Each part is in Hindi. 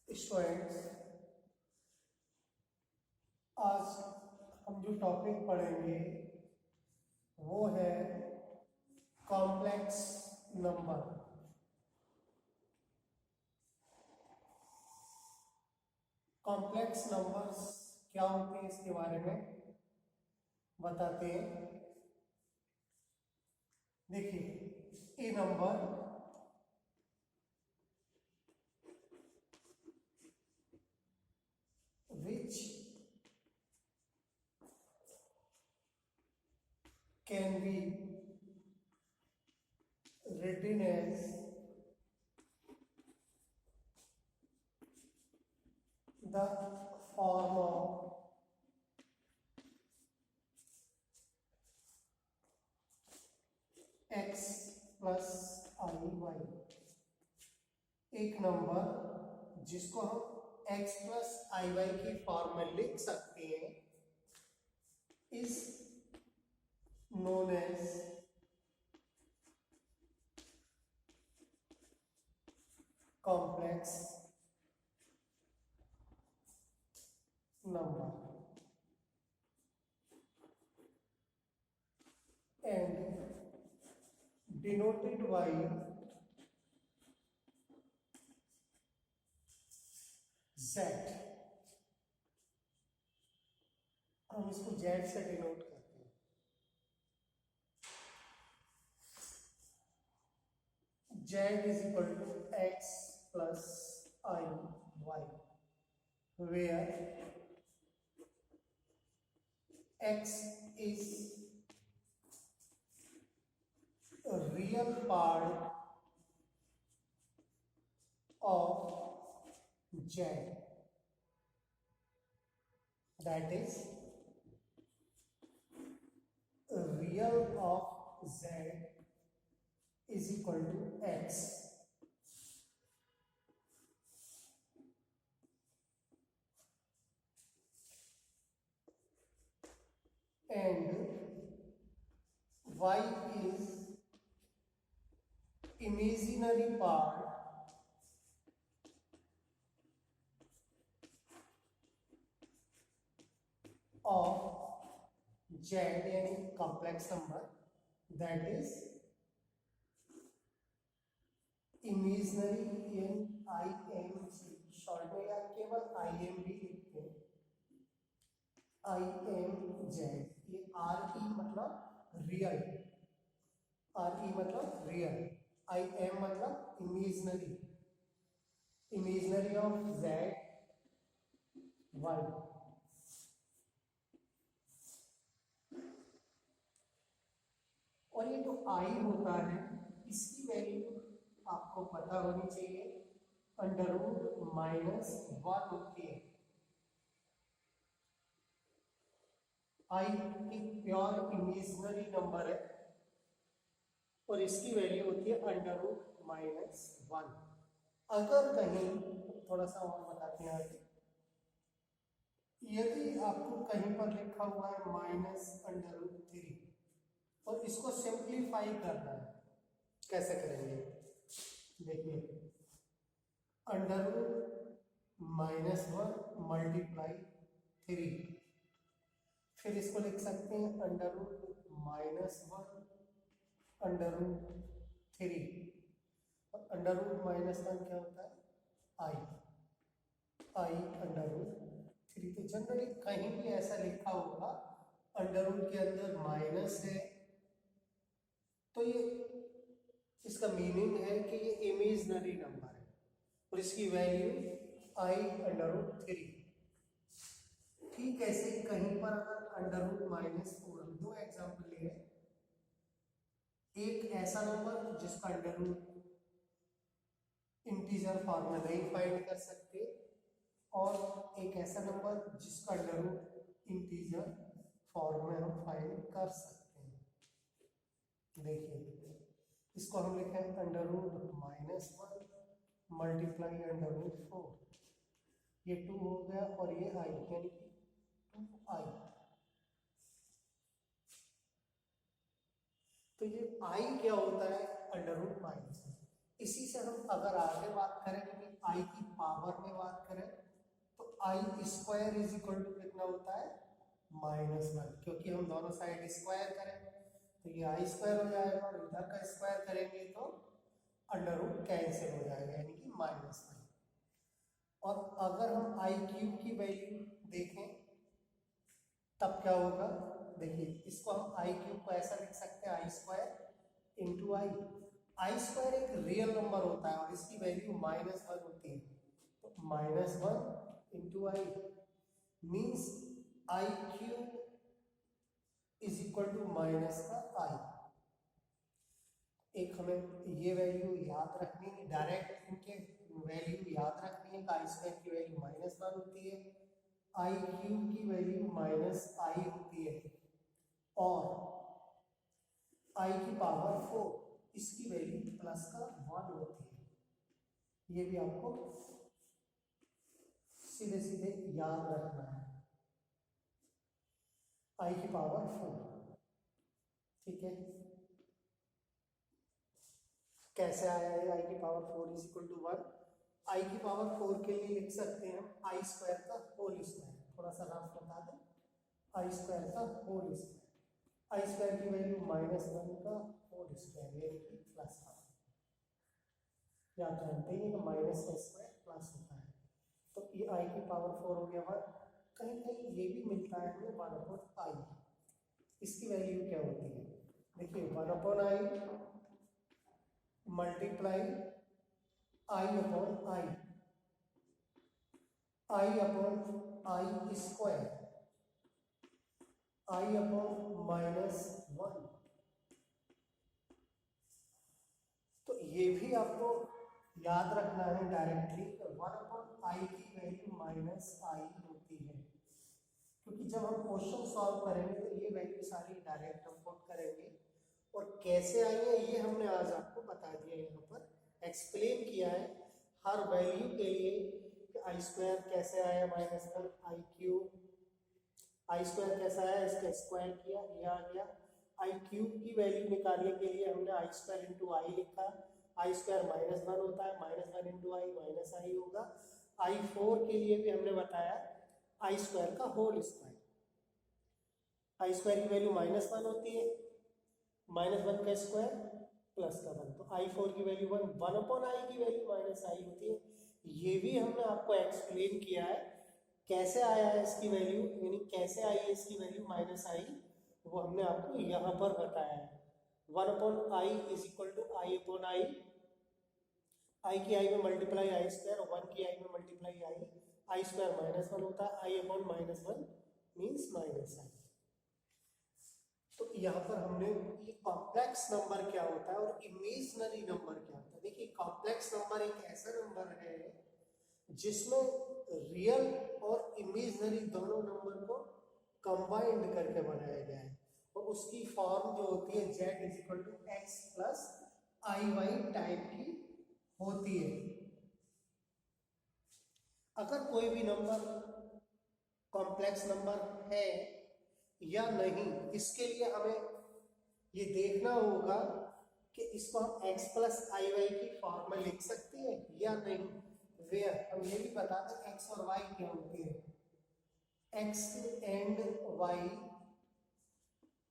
स्टूडेंट्स, आज हम जो टॉपिक पढ़ेंगे वो है कॉम्प्लेक्स नंबर। कॉम्प्लेक्स नंबर्स क्या होते हैं इसके बारे में बताते हैं। देखिए, ए number which can be written as the form of x plus i y। एक नंबर जिसको हम x प्लस आई वाई की फॉर्म में लिख सकते हैं is known as complex number and denoted by z। हम इसको z से डिनोट करते हैं। z is equal to x plus I Y, where x is a real part of z, that is real of z is equal to x and y is imaginary part of z, यानी complex number, that is imaginary in I M G, short में या केवल आई एम भी लिखते हैं, आई एम जेड। ये आर ई मतलब रियल, आर ई मतलब रियल, आई एम मतलब imaginary, imaginary of Z Y. और ये जो आई होता है इसकी वैल्यू आपको पता होनी चाहिए, अंडर रूट माइनस वन होती है। आई एक प्योर इमेजिनरी नंबर है और इसकी वैल्यू होती है अंडर रूट माइनस वन। अगर कहीं, थोड़ा सा और बताते हैं आगे, यदि आपको कहीं पर लिखा हुआ है माइनस अंडर रूट थ्री और इसको सिंप्लीफाई करना है, कैसे करेंगे? देखिए, under root minus one multiply three, फिर इसको लिख सकते हैं under root minus one under root three. Under root minus one क्या होता है? I, i under root three. तो जनरली कहीं भी ऐसा लिखा होगा अंडर रूट के अंदर माइनस है, तो ये इसका मीनिंग है कि ये इमेजिनरी नंबर है और इसकी वैल्यू आई अंडर रूट थ्री। ठीक ऐसे कहीं पर अगर अंडर रूट माइनस फोर, दो एग्जाम्पल लिए, एक ऐसा नंबर जिसका अंडर रूट इंटीजर फॉर्म में नहीं फाइंड कर सकते और एक ऐसा नंबर जिसका अंडर रूट इंटीजर फॉर्म में हम फाइंड कर सकते हैं। देखिए, इसको हम लिखे under root minus one multiply under root four, ये टू हो गया और ये आई यानी कि टू आई। तो ये आई क्या होता है? Under root minus. इसी से हम अगर आगे बात करें कि आई की पावर में बात करें तो आई स्क्वायर इज इक्वल टू कितना होता है -1, क्योंकि हम दोनों साइड स्क्वायर करें तो ये आई स्क्वायर हो जाएगा और इधर का स्क्वायर करेंगे तो अंडर रूट कैंसिल हो जाएगा यानी कि -1। और अगर हम आई क्यूब की वैल्यू देखें तब क्या होगा, देखिए इसको हम आई क्यूब को ऐसा लिख सकते हैं आई स्क्वायर इंटू आई। आई स्क्वायर एक रियल नंबर होता है और इसकी वैल्यू -1 होती है, तो -1 into i means i cube is equal to minus का आई। एक हमें ये वैल्यू याद रखनी है, डायरेक्ट इनके वैल्यू याद रखनी है। आई स्क्वायर की वैल्यू -1 होती है, आई क्यूब की वैल्यू -i होती है और आई की पावर 4 इसकी वैल्यू +1 होती है। ये भी आपको सीधे सीधे याद रखना है, आई की पावर 4। ठीक है, कैसे आया है आई की पावर 4 इज इक्वल टू 1? आई की पावर 4 के लिए लिख सकते हैं हम आई स्क्वायर का होल स्क्वायर। थोड़ा सा रफ बता दें, आई स्क्वायर का होल स्क्वायर। आई स्क्वायर की वैल्यू -1 का होल स्क्वायर यानी कि +1। ये आप जानते हैं कि माइनस का स्क्वायर प्लस होता है, तो ये आई की पावर 4 हो गया 1। कहीं कहीं ये भी मिलता है हमें 1/i। इसकी वैल्यू क्या होती है, देखिए 1/i multiply I upon I, I upon I square, I upon -1। तो ये भी आपको याद रखना है डायरेक्टली, 1/i की वैल्यू -i होती है, क्योंकि जब हम क्वेश्चन सॉल्व करेंगे तो ये वैल्यू सारी डायरेक्ट हम पुट करेंगे। और कैसे आई है ये हमने आज आपको बता दिया, यहाँ पर एक्सप्लेन किया है हर वैल्यू के लिए कि आई स्क्वायर कैसे आया -1, आई क्यूब, आई स्क्वायर कैसा आया इसका स्क्वायर किया ये आ गया। आई क्यूब की वैल्यू निकालने के लिए हमने आई स्क्वायर इंटू आई लिखा, आई स्क्वायर -1 होता है, -1 इंटू आई -i होगा। आई 4 के लिए भी हमने बताया आई स्क्वायर का होल स्क्वायर, आई स्क्वायर की वैल्यू -1 होती है, -1 का स्क्वायर +1, तो आई 4 की वैल्यू 1/i की वैल्यू -i होती है। ये भी हमने आपको एक्सप्लेन किया है कैसे आया है इसकी वैल्यू, यानी कैसे आई है इसकी वैल्यू -i, वो हमने आपको यहाँ पर बताया है। 1/i is equal to i/i, आई की आई में मल्टीप्लाई आई स्क्वायर, 1 की आई में मल्टीप्लाई आई स्क्वायर -1 होता है, i/-1 मीन्स -i। तो यहाँ पर हमने ये कॉम्प्लेक्स नंबर क्या होता है और इमेजिनरी नंबर क्या होता है। देखिए कॉम्प्लेक्स नंबर एक ऐसा नंबर है जिसमें रियल और इमेजिनरी दोनों नंबर को कंबाइंड करके बनाया गया है और उसकी फॉर्म जो होती है z = x + iy टाइप की होती है। अगर कोई भी नंबर कॉम्प्लेक्स नंबर है या नहीं, इसके लिए हमें ये देखना होगा कि इसको हम x + iy की फॉर्म में लिख सकते हैं या नहीं। वेयर हम ये भी बता दें x और y क्या होती है, x and y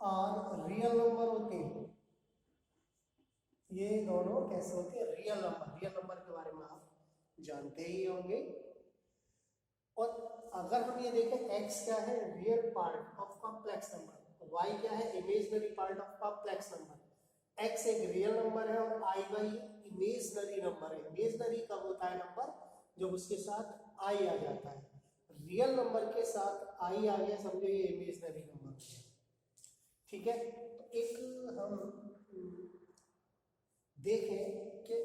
are real number होते हैं। ये दोनों कैसे होते हैं, रियल नंबर। रियल नंबर के बारे में आप जानते ही होंगे। और अगर हम ये देखें x क्या है, real part of complex number, y क्या है, imaginary part of complex number. x एक रियल नंबर है और iy इमेजिनरी नंबर है। इमेजिनरी कब होता है नंबर, जब उसके साथ i आ जाता है। रियल नंबर के साथ i आ गया, समझो ये इमेजिनरी नंबर है। ठीक है, तो एक हम देखें कि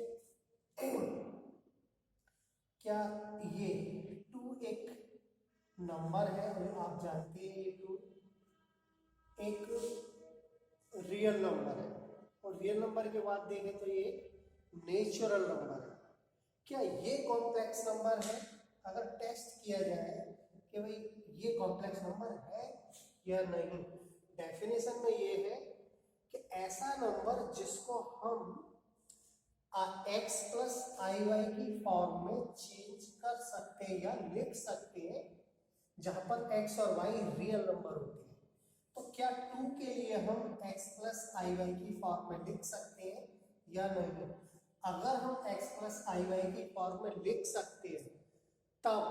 क्या ये 2 एक नंबर है, और आप जानते हैं ये 2 एक रियल नंबर है, और रियल नंबर के बाद देखें तो ये नेचुरल नंबर है। क्या ये कॉम्प्लेक्स नंबर है? अगर टेस्ट किया जाए कि भाई ये कॉम्प्लेक्स नंबर है या नहीं, डेफिनेशन में ये है कि ऐसा नंबर जिसको हम x प्लस आई वाई की फॉर्म में चेंज कर सकते हैं या लिख सकते हैं, जहां पर x और y रियल नंबर होते हैं। तो क्या 2 के लिए हम x प्लस आई वाई की फॉर्म में लिख सकते हैं या नहीं? अगर हम x प्लस आई वाई की फॉर्म में लिख सकते हैं तब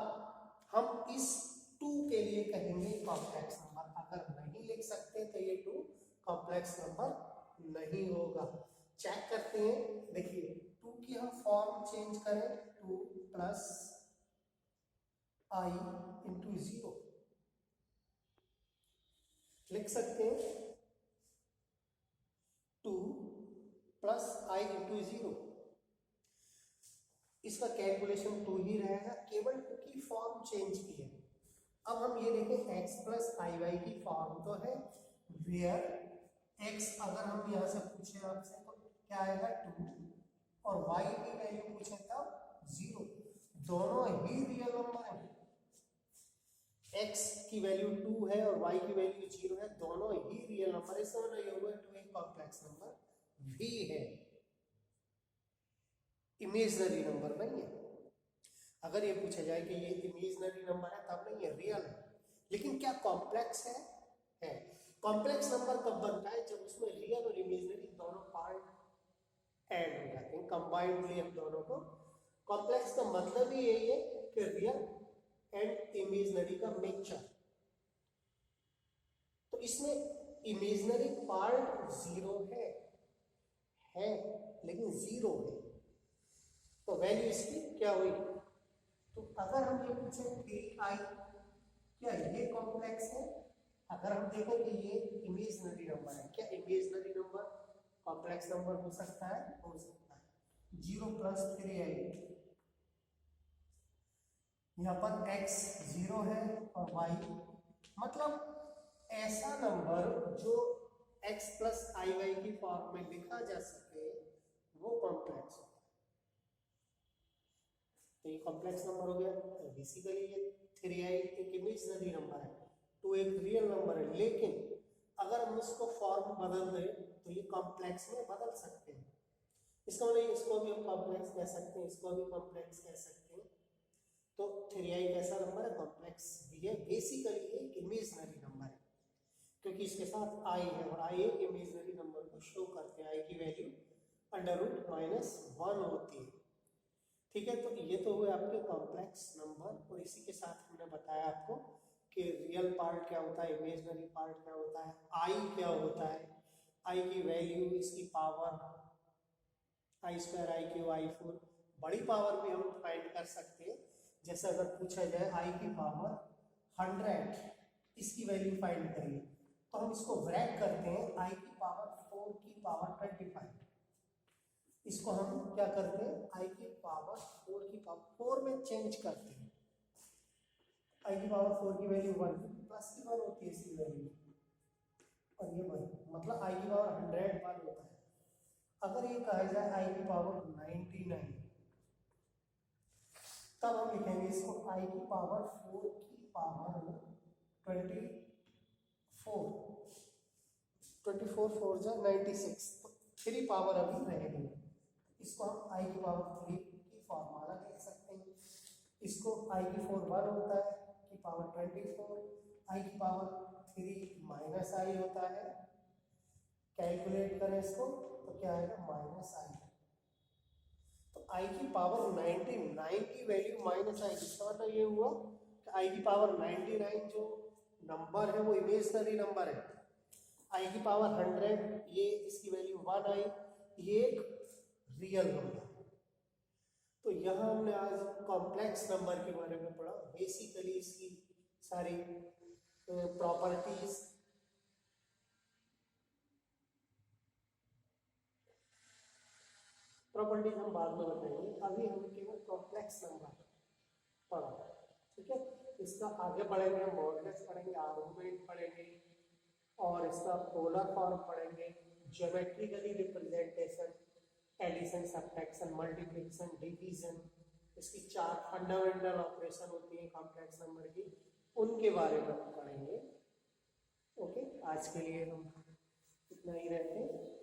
हम इस 2 के लिए कहेंगे कॉम्प्लेक्स नंबर। अगर नहीं लिख सकते तो ये 2 कॉम्प्लेक्स नंबर नहीं होगा। चेक करते हैं, देखिए 2 की हम फॉर्म चेंज करें, 2 प्लस आई इंटू 0 लिख सकते हैं, 2 प्लस आई इंटू 0। इसका कैलकुलेशन 2 ही रहेगा, केवल 2 की फॉर्म चेंज की है। अब हम ये देखें x प्लस आई वाई की फॉर्म तो है, वेयर x अगर हम यहाँ से पूछे आपसे तो क्या आएगा 2 और y की वैल्यू पूछे तब 0। दोनों ही रियल नंबर है, x की वैल्यू 2 है और y की वैल्यू 0 है, दोनों ही रियल नंबर है। इसका मतलब ये हुआ 2 एक कॉम्प्लेक्स नंबर भी है, इमेजिनरी नंबर नहीं है। अगर ये पूछा जाए कि ये इमेजिनरी नंबर है तब नहीं है, रियल है। लेकिन क्या कॉम्प्लेक्स है? है। कॉम्प्लेक्स नंबर कब बनता है? जब उसमें रियल और इमेजिनरी दोनों पार्ट ऐड हो जाते हैं, कंबाइंडली हम दोनों को। कॉम्प्लेक्स का मतलब ही यही है कि रियल एंड इमेजिनरी का मिक्सचर। तो इसमें इमेजिनरी पार्ट 0 है लेकिन 0 है, तो वैल्यू इसकी क्या हुई? तो अगर हम ये पूछे 3i क्या ये कॉम्प्लेक्स है? अगर हम देखें कि ये इमेजिनरी नंबर है, क्या इमेजिनरी नंबर कॉम्प्लेक्स नंबर हो सकता है? हो सकता है। 0 प्लस 3i, यहाँ पर x 0 है और y, मतलब ऐसा नंबर जो x प्लस आई वाई की फॉर्म में लिखा जा सके वो कॉम्प्लेक्स होता है। तो ये कॉम्प्लेक्स नंबर हो गया। तो बेसिकली ये 3i एक इमेजिनरी नंबर है, 2 एक रियल नंबर है, लेकिन अगर हम इसको फॉर्म बदल दें तो ये कॉम्प्लेक्स में बदल सकते हैं। इसका मतलब इसको भी हम कॉम्प्लेक्स कह सकते हैं, इसको भी कॉम्प्लेक्स कह सकते हैं। तो 3i कैसा नंबर है? कॉम्प्लेक्स भी है। बेसिकली ये इमेजिनरी नंबर है क्योंकि इसके साथ i है और i एक इमेजिनरी नंबर को शो करते हैं। i की वैल्यू √-1 होती है। ठीक है, तो ये तो हुए आपके कॉम्प्लेक्स नंबर। और इसी के साथ हमने बताया आपको कि रियल पार्ट क्या होता है, इमेजिनरी पार्ट क्या होता है, आई क्या होता है, आई की वैल्यू, इसकी पावर, i² i³ i4, बड़ी पावर भी हम फाइंड कर सकते हैं। जैसे अगर पूछा जाए आई की पावर 100, इसकी वैल्यू फाइंड करिए, तो हम इसको ब्रैक करते हैं, आई की पावर 4 की पावर 25। इसको हम क्या करते हैं? आई की पावर 4 की पावर 4 में चेंज करते हैं। आई की पावर 4 की वैल्यू 1, प्लस की 1 होती है इसकी वैल्यू, और ये 1, मतलब आई की पावर 101 होता है। अगर ये कहा जाए आई की पावर 99, तब हम लिखेंगे इसको आई की पावर 4 की पावर 24 4 जा 96, तो 3 पावर अभी रहेगी। इसको हम आई की पावर 3 की फॉर्मूला लिख सकते हैं। इसको आई की 4 1 होता है की पावर 24, आई की पावर 3 माइनस आई होता है। कैलकुलेट करें इसको तो क्या आएगा? माइनस आई। तो आई की पावर 99 की वैल्यू माइनस आई, इसका मतलब ये हुआ कि आई की पावर 99 जो नंबर है वो इमेजिनरी नंबर है। आई की पावर 100, ये इसकी वैल्यू 1 आई, ये एक रियल नंबर है। तो यहाँ हमने आज कॉम्प्लेक्स नंबर के बारे में पढ़ा, बेसिकली इसकी सारी प्रॉपर्टीज, हम बाद में बताएंगे। अभी हम केवल कॉम्प्लेक्स नंबर पढ़ा, ठीक है। इसका आगे पढ़ेंगे, मॉडुलस पढ़ेंगे, आर्गुमेंट पढ़ेंगे और इसका पोलर फॉर्म पढ़ेंगे, geometrically representation, addition, subtraction, multiplication, division, इसकी 4 फंडामेंटल ऑपरेशन होती है कॉम्प्लेक्स नंबर की, उनके बारे में हम पढ़ेंगे। ओके, आज के लिए हम इतना ही रहते हैं।